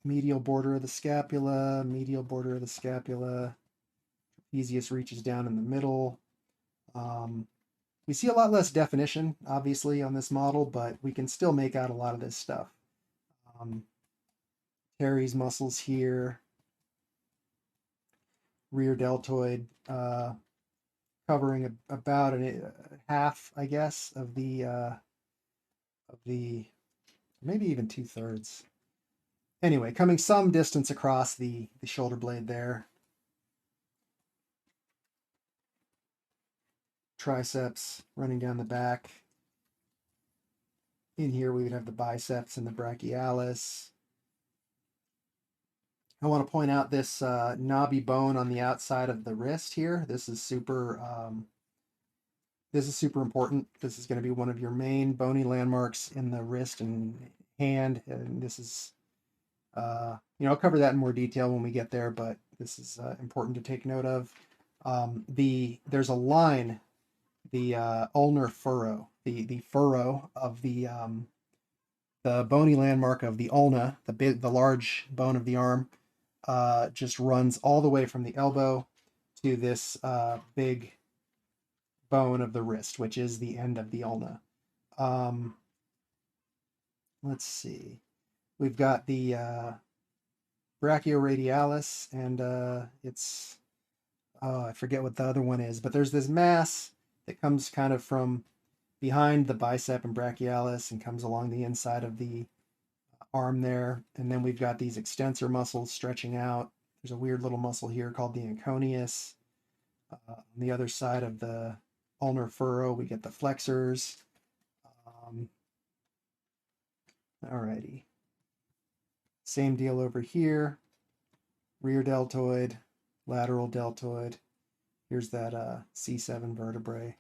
Medial border of the scapula, medial border of the scapula. Trapezius reaches down in the middle. We see a lot less definition, obviously, on this model, but we can still make out a lot of this stuff. Teres muscles here. Rear deltoid covering about half, I guess, of the maybe even 2/3. Anyway, coming some distance across the shoulder blade there. Triceps running down the back. In here we would have the biceps and the brachialis. I want to point out this knobby bone on the outside of the wrist here. This is super important. This is going to be one of your main bony landmarks in the wrist and hand. And this is, I'll cover that in more detail when we get there, but this is important to take note of. There's a line, the ulnar furrow, the furrow of the bony landmark of the ulna, the large bone of the arm, just runs all the way from the elbow to this big bone of the wrist, which is the end of the ulna. Let's see. We've got the brachioradialis, and it's, I forget what the other one is, but there's this mass that comes kind of from behind the bicep and brachialis and comes along the inside of the arm there. And then we've got these extensor muscles stretching out. There's a weird little muscle here called the anconeus. On the other side of the ulnar furrow, we get the flexors. Alrighty. Same deal over here. Rear deltoid, lateral deltoid. Here's that C7 vertebrae.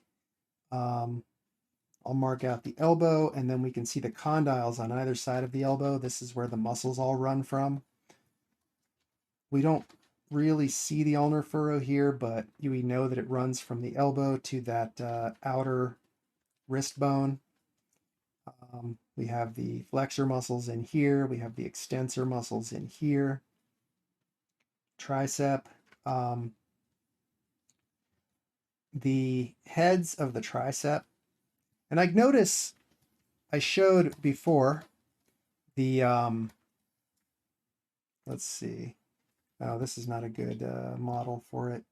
I'll mark out the elbow, and then we can see the condyles on either side of the elbow. This is where the muscles all run from. We don't really see the ulnar furrow here, but we know that it runs from the elbow to that outer wrist bone. We have the flexor muscles in here. We have the extensor muscles in here. Tricep. The heads of the tricep. And I notice I showed before the, let's see. Oh, this is not a good model for it.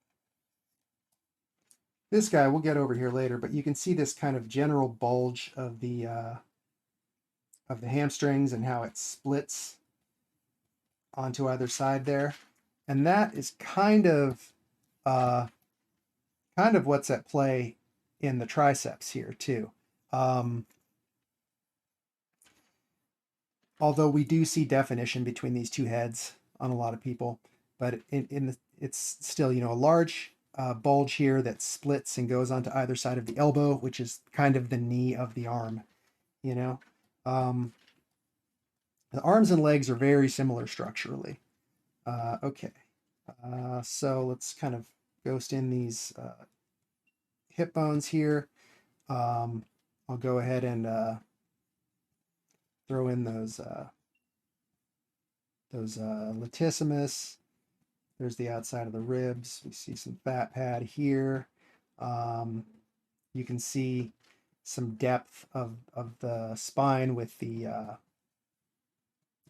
This guy, we'll get over here later, but you can see this kind of general bulge of the hamstrings and how it splits onto either side there. And that is kind of what's at play in the triceps here too. Although we do see definition between these two heads on a lot of people, but it's still, a large bulge here that splits and goes onto either side of the elbow, which is kind of the knee of the arm, The arms and legs are very similar structurally. Okay, so let's kind of ghost in these hip bones here. I'll go ahead and throw in those latissimus. There's the outside of the ribs. We see some fat pad here. You can see some depth of the spine with the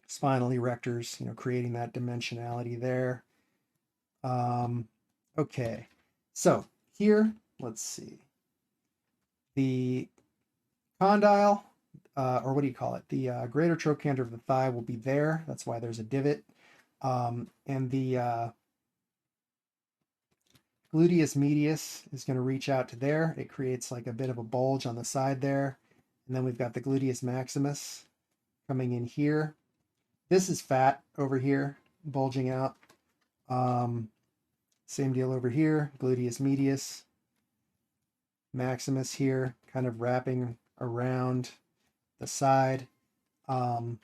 spinal erectors, creating that dimensionality there. Okay, so here, let's see. The condyle, or what do you call it? The greater trochanter of the thigh will be there. That's why there's a divot. And the gluteus medius is going to reach out to there. It creates like a bit of a bulge on the side there. And then we've got the gluteus maximus coming in here. This is fat over here, bulging out. Same deal over here, gluteus medius. Maximus here, kind of wrapping around the side. Coming.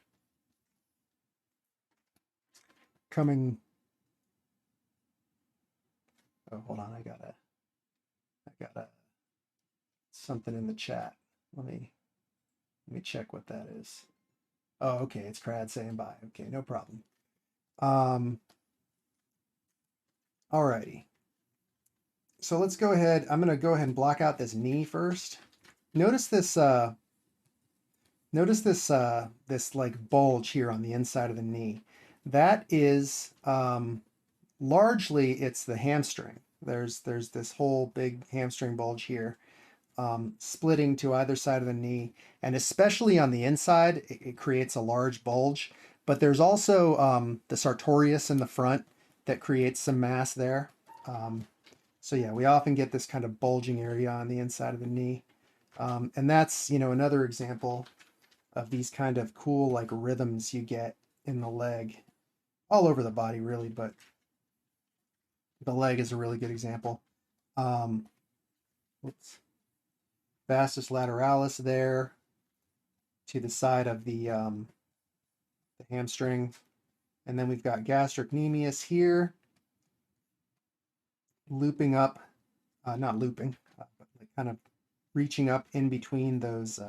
Oh, hold on. I got something in the chat. Let me check what that is. Oh, okay. It's Crad saying bye. Okay, no problem. Alrighty. So let's go ahead. I'm going to go ahead and block out this knee first. Notice this this like bulge here on the inside of the knee. That is largely it's the hamstring. There's this whole big hamstring bulge here, splitting to either side of the knee, and especially on the inside, it creates a large bulge. But there's also the sartorius in the front that creates some mass there. So yeah, we often get this kind of bulging area on the inside of the knee. And that's, another example of these kind of cool like rhythms you get in the leg. all over the body really, but the leg is a really good example. Oops. Vastus lateralis there to the side of the hamstring. And then we've got gastrocnemius here, looping up, not looping, but like kind of reaching up in between those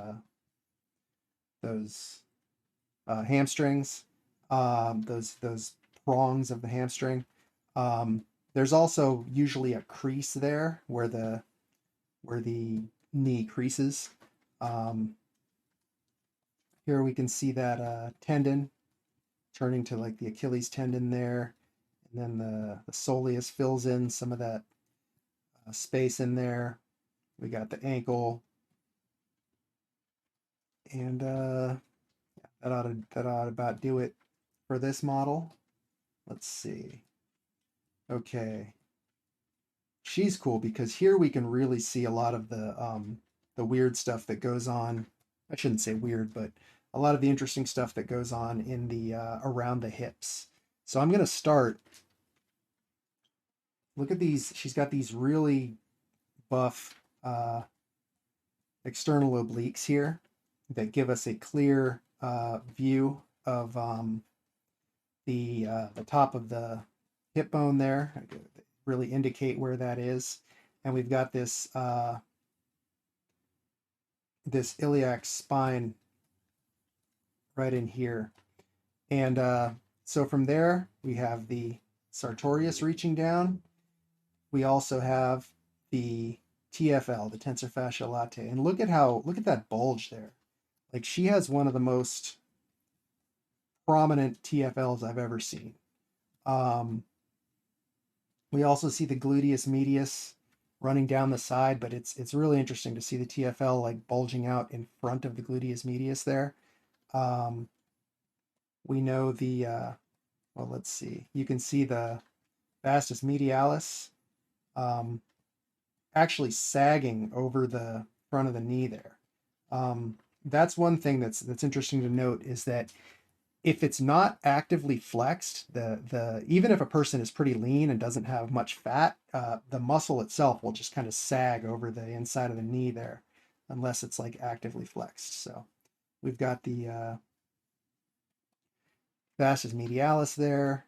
hamstrings, those prongs of the hamstring. There's also usually a crease there where the knee creases. Here we can see that tendon turning to like the Achilles tendon there, and then the soleus fills in some of that space in there. We got the ankle, and that ought to about do it for this model. Let's see. Okay, she's cool because here we can really see a lot of the weird stuff that goes on. I shouldn't say weird, but a lot of the interesting stuff that goes on in the around the hips. So I'm going to start. Look at these. She's got these really buff external obliques here that give us a clear view of the top of the hip bone there. Really indicate where that is. And we've got this this iliac spine right in here. And so from there, we have the sartorius reaching down. We also have the TFL, the tensor fasciae latae. And look at that bulge there. Like she has one of the most prominent TFLs I've ever seen. We also see the gluteus medius running down the side, but it's really interesting to see the TFL like bulging out in front of the gluteus medius there. We know the, well, let's see. You can see the vastus medialis actually sagging over the front of the knee there. That's one thing that's interesting to note is that if it's not actively flexed, even if a person is pretty lean and doesn't have much fat, the muscle itself will just kind of sag over the inside of the knee there, unless it's like actively flexed. So we've got the vastus medialis there.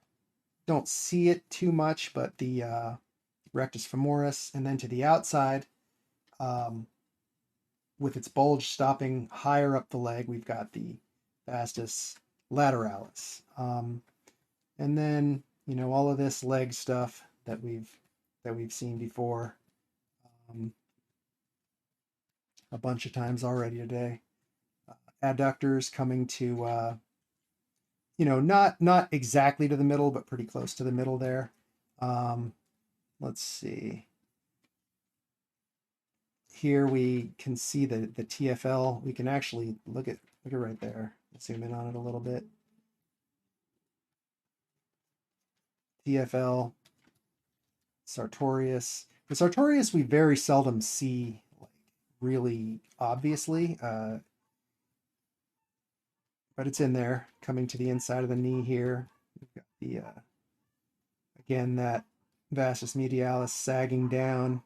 Don't see it too much, but the rectus femoris, and then to the outside, with its bulge stopping higher up the leg, we've got the vastus lateralis. And then, you know, all of this leg stuff that we've seen before a bunch of times already today. Adductors coming to, you know, not exactly to the middle, but pretty close to the middle there. Let's see. Here we can see the TFL. We can actually look at right there. Let's zoom in on it a little bit. TFL, sartorius. The sartorius we very seldom see like really obviously, but it's in there, coming to the inside of the knee here. We've got the again that vastus medialis sagging down.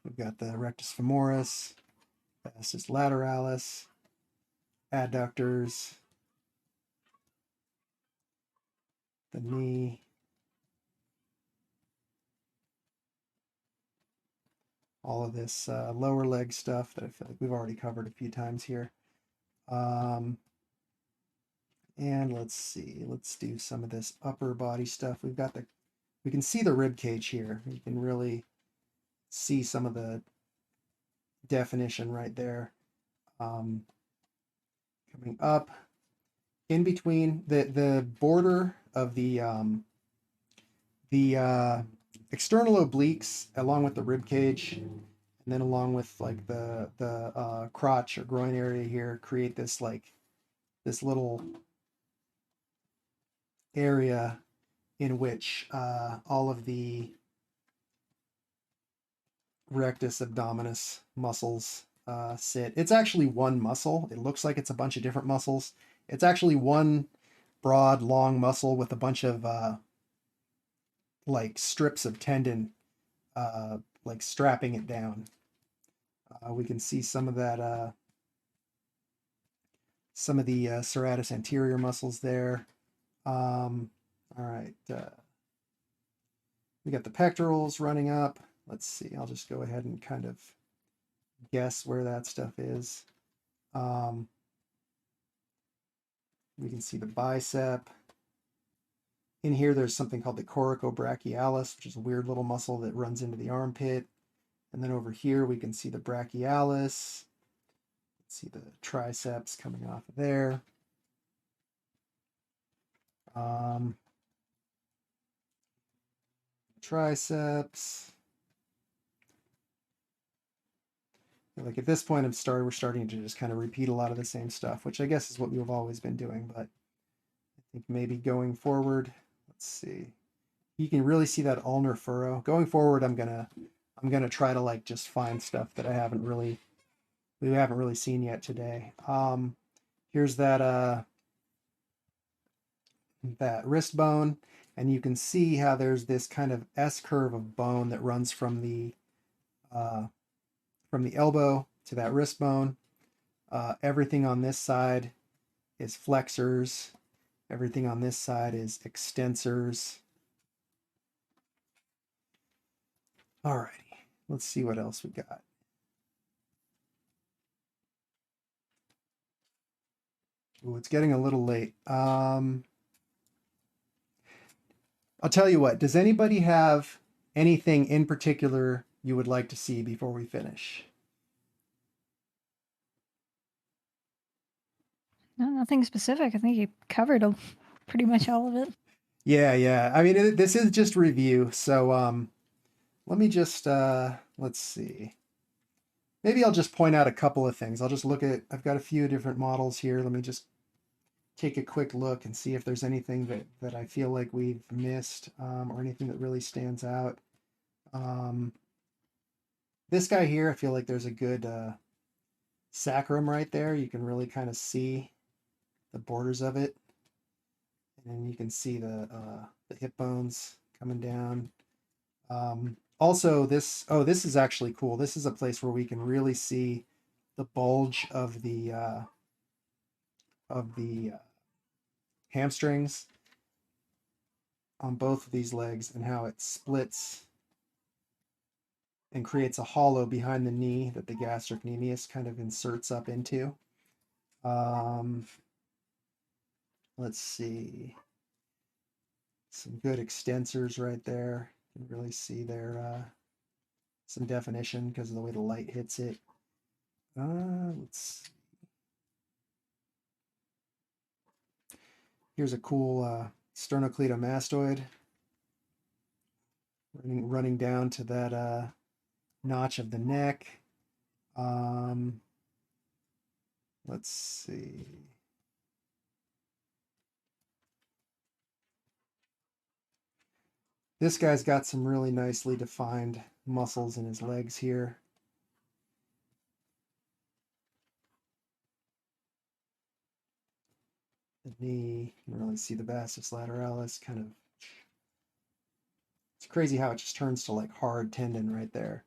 We've got the rectus femoris, vastus lateralis, adductors, the knee, all of this lower leg stuff that I feel like we've already covered a few times here. And let's see, let's do some of this upper body stuff. We can see the rib cage here. You can really see some of the definition right there. Coming up in between the border of the external obliques, along with the rib cage, and then along with like the crotch or groin area here, create this like this little area in which all of the rectus abdominis muscles sit. It's actually one muscle. It looks like it's a bunch of different muscles. It's actually one broad, long muscle with a bunch of like strips of tendon like strapping it down. We can see some of that, some of the serratus anterior muscles there. All right, we got the pectorals running up. Let's see, I'll just go ahead and kind of guess where that stuff is. We can see the bicep. In here, there's something called the coracobrachialis, which is a weird little muscle that runs into the armpit. And then over here, we can see the brachialis. Let's see the triceps coming off of there. Triceps. Like at this point, we're starting to just kind of repeat a lot of the same stuff, which I guess is what we've always been doing. But I think maybe going forward, let's see. You can really see that ulnar furrow. Going forward, I'm gonna try to like just find stuff that we haven't really seen yet today. Here's that that wrist bone, and you can see how there's this kind of S curve of bone that runs from the elbow to that wrist bone. Everything on this side is flexors. Everything on this side is extensors. Alrighty, let's see what else we got. Ooh, it's getting a little late. I'll tell you what, does anybody have anything in particular you would like to see before we finish? No, nothing specific. I think you covered pretty much all of it. Yeah. I mean, this is just review. So let me just, let's see. Maybe I'll just point out a couple of things. I'll just look at, I've got a few different models here. Let me just take a quick look and see if there's anything that I feel like we've missed or anything that really stands out. This guy here, I feel like there's a good sacrum right there. You can really kind of see the borders of it. And then you can see the hip bones coming down. Also, this is actually cool. This is a place where we can really see the bulge of the hamstrings on both of these legs and how it splits and creates a hollow behind the knee that the gastrocnemius kind of inserts up into. Let's see. Some good extensors right there. You can really see there some definition because of the way the light hits it. Let's see. Here's a cool sternocleidomastoid running down to that notch of the neck. Let's see. This guy's got some really nicely defined muscles in his legs here. The knee, you can really see the vastus lateralis kind of. It's crazy how it just turns to like hard tendon right there.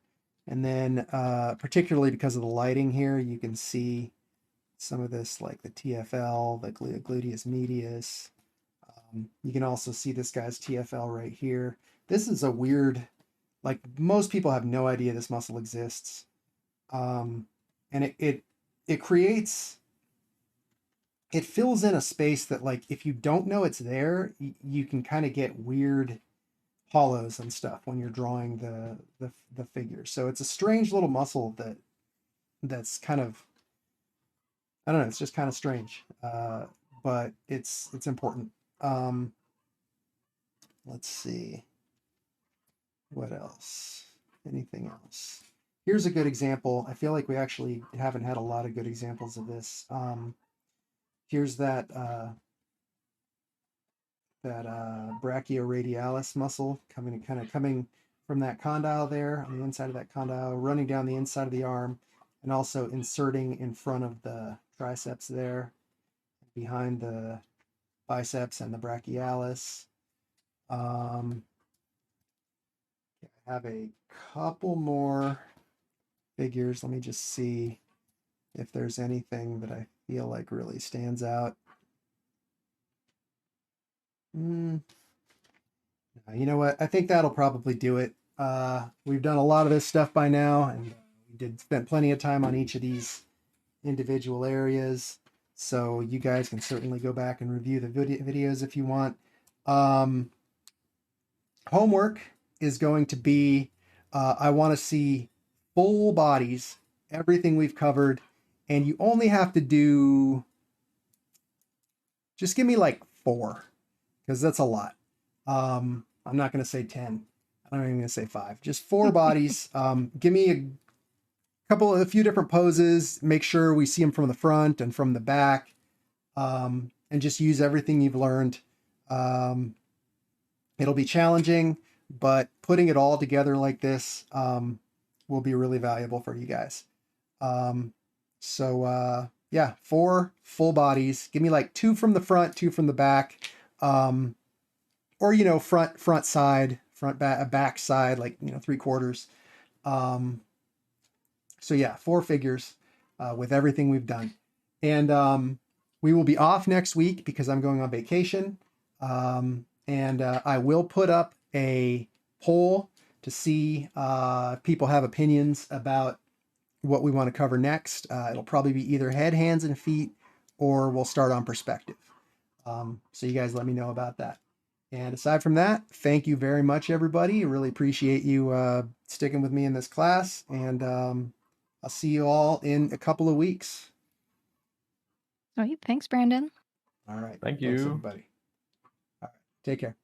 And then particularly because of the lighting here, you can see some of this like the TFL, the gluteus medius. You can also see this guy's TFL right here. This is a weird, like most people have no idea this muscle exists. And it creates, it fills in a space that like, if you don't know it's there, you can kind of get weird hollows and stuff when you're drawing the figure. So it's a strange little muscle that's kind of, I don't know, it's just kind of strange. But it's important. Let's see. What else? Anything else? Here's a good example. I feel like we actually haven't had a lot of good examples of this. Here's that brachioradialis muscle coming from that condyle there on the inside of that condyle, running down the inside of the arm, and also inserting in front of the triceps there, behind the biceps and the brachialis. I have a couple more figures. Let me just see if there's anything that I feel like really stands out. You know what? I think that'll probably do it. We've done a lot of this stuff by now, and we spent plenty of time on each of these individual areas. So you guys can certainly go back and review the videos if you want. Homework is going to be, I want to see full bodies, everything we've covered, and you only have to do, just give me like 4, because that's a lot. I'm not going to say 10. I'm not even going to say 5. Just 4 bodies. Give me a few different poses. Make sure we see them from the front and from the back, and just use everything you've learned. It'll be challenging, but putting it all together like this will be really valuable for you guys. Yeah, 4 full bodies. Give me like 2 from the front, 2 from the back, or front side, back side, like 3/4. So yeah, 4 figures with everything we've done, and we will be off next week because I'm going on vacation. And I will put up a poll to see if people have opinions about what we want to cover next. It'll probably be either head, hands, and feet, or we'll start on perspective. So you guys let me know about that. And aside from that, thank you very much, everybody. I really appreciate you sticking with me in this class. And I'll see you all in a couple of weeks. All right. Thanks, Brandon. All right. Thank Thanks, you. everybody. All right. Take care.